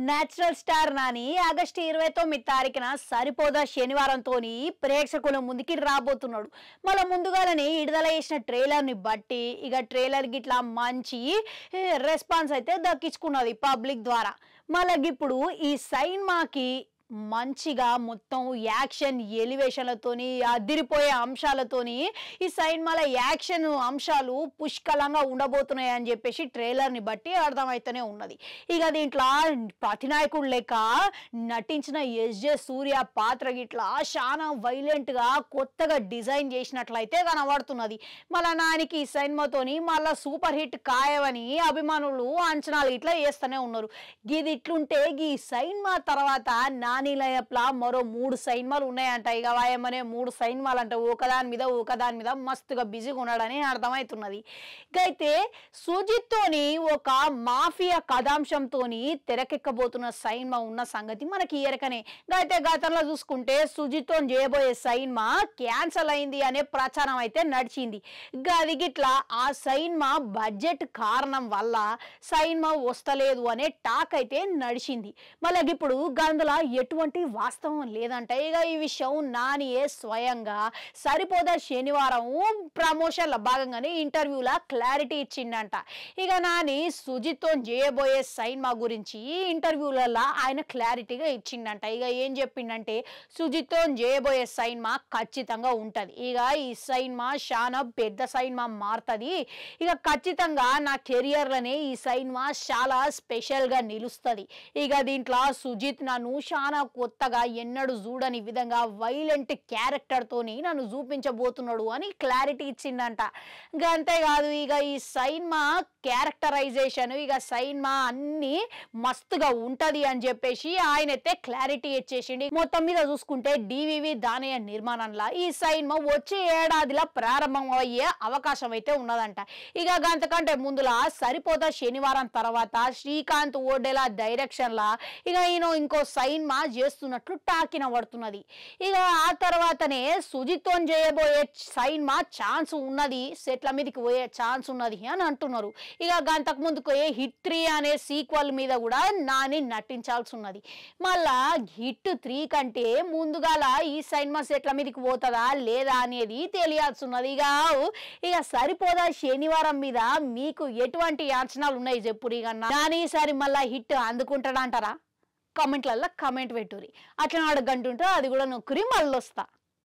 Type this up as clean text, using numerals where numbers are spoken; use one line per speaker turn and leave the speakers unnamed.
Natural star Nani August 29 తారీఖున సరిపోదా శనివారంతోని ప్రేక్షకుల ముందుకి రాబోతున్నాడు. మళ్ళీ ముందుగానే విడుదల చేసిన ట్రైలర్ని బట్టి ఇక ట్రైలర్ గిట్లా మంచి రెస్పాన్స్ అయితే దక్కించుకున్నది పబ్లిక్ ద్వారా. మళ్ళీ ఇప్పుడు ఈ సినిమాకి మంచిగా మొత్తం యాక్షన్ ఎలివేషన్లతోని అదిరిపోయే అంశాలతోని ఈ సినిమాల యాక్షన్ అంశాలు పుష్కలంగా ఉండబోతున్నాయి అని చెప్పేసి ట్రైలర్ని బట్టి అర్థమైతేనే ఉన్నది. ఇక దీంట్లో ప్రతినాయకుడు లెక్క నటించిన ఎస్జే సూర్య పాత్ర గిట్లా చాలా వైలెంట్గా కొత్తగా డిజైన్ చేసినట్లయితే కనబడుతున్నది. మళ్ళీ నానికి ఈ సినిమాతోని మళ్ళీ సూపర్ హిట్ ఖాయమని అభిమానులు అంచనాలు ఇట్లా వేస్తూనే ఉన్నారు. ఇది ఇట్లుంటే ఈ సినిమా తర్వాత నానిలయప్లా మరో 3 సినిమాలు ఉన్నాయంట. ఇక వాయమనే 3 సినిమాలు అంట ఒకదాని మీద మస్తుగా బిజీగా ఉన్నాడని అర్థమవుతున్నది. అయితే సుజిత్తోని ఒక మాఫియా కథాంశంతో తెరకెక్కబోతున్న సినిమా ఉన్న సంగతి మనకి ఎరకనే. అయితే గతంలో చూసుకుంటే సుజిత్తో చేయబోయే సినిమా క్యాన్సల్ అయింది అనే ప్రచారం అయితే నడిచింది. అది గిట్లా ఆ సినిమా బడ్జెట్ కారణం వల్ల సినిమా వస్తలేదు అనే టాక్ అయితే నడిచింది. మళ్ళీ ఇప్పుడు గందుల ఎటువంటి వాస్తవం లేదంట. ఇక ఈ విషయం నానియే స్వయంగా సరిపోదా శనివారం ప్రమోషన్ల భాగంగానే ఇంటర్వ్యూలా క్లారిటీ ఇచ్చిండంట. ఇక నాని సుజిత్తో చేయబోయే సినిమా గురించి ఇంటర్వ్యూలలో ఆయన క్లారిటీగా ఇచ్చిండంట. ఇక ఏం చెప్పిండంటే సుజిత్తో చేయబోయే సినిమా ఖచ్చితంగా ఉంటుంది. ఇక ఈ సినిమా చాలా పెద్ద సినిమా మారుతుంది. ఇక ఖచ్చితంగా నా కెరియర్లోనే ఈ సినిమా చాలా స్పెషల్గా నిలుస్తుంది. ఇక దీంట్లో సుజిత్ నన్ను చాలా కొత్తగా ఎన్నడూ చూడని విధంగా వైలెంట్ క్యారెక్టర్తోని నన్ను చూపించబోతున్నాడు అని క్లారిటీ ఇచ్చిందంట. ఇంకా అంతేకాదు ఇక ఈ సినిమా క్యారెక్టరైజేషన్ ఇక సినిమా అన్ని మస్తుగా ఉంటది అని చెప్పేసి ఆయనైతే క్లారిటీ ఇచ్చేసిండి. మొత్తం మీద చూసుకుంటే డివివి దానయ్య నిర్మాణంలో ఈ సినిమా వచ్చే ఏడాదిలో ప్రారంభం అయ్యే అవకాశం అయితే ఉన్నదంట. ఇక అంతకంటే ముందులా సరిపోతా శనివారం తర్వాత శ్రీకాంత్ ఓడెలా డైరెక్షన్ లా ఇక ఈయన ఇంకో సినిమా చేస్తున్నట్లు టాకిన పడుతున్నది. ఇక ఆ తర్వాతనే సుజిత్తో చేయబోయే సినిమా ఛాన్స్ ఉన్నది, సెట్ల మీదకి పోయే ఛాన్స్ ఉన్నది అని అంటున్నారు. ఇక అంతకు ముందుకు హిట్ 3 అనే సీక్వెల్ మీద కూడా నాని నటించాల్సి ఉన్నది. మళ్ళా హిట్ 3 కంటే ముందుగాల ఈ సినిమా సెట్ల మీదకి పోతుందా లేదా అనేది తెలియాల్సి ఉన్నది. ఇక సరిపోదా శనివారం మీద మీకు ఎటువంటి అంచనాలు ఉన్నాయి చెప్పురు. ఇక నాని ఈసారి మళ్ళా హిట్ అందుకుంటాడంటారా? కామెంట్లలో కామెంట్ పెట్టుర్రి. అట్లా అడగంటుంటే అది కూడా నొక్కురి మళ్ళీ వస్తా.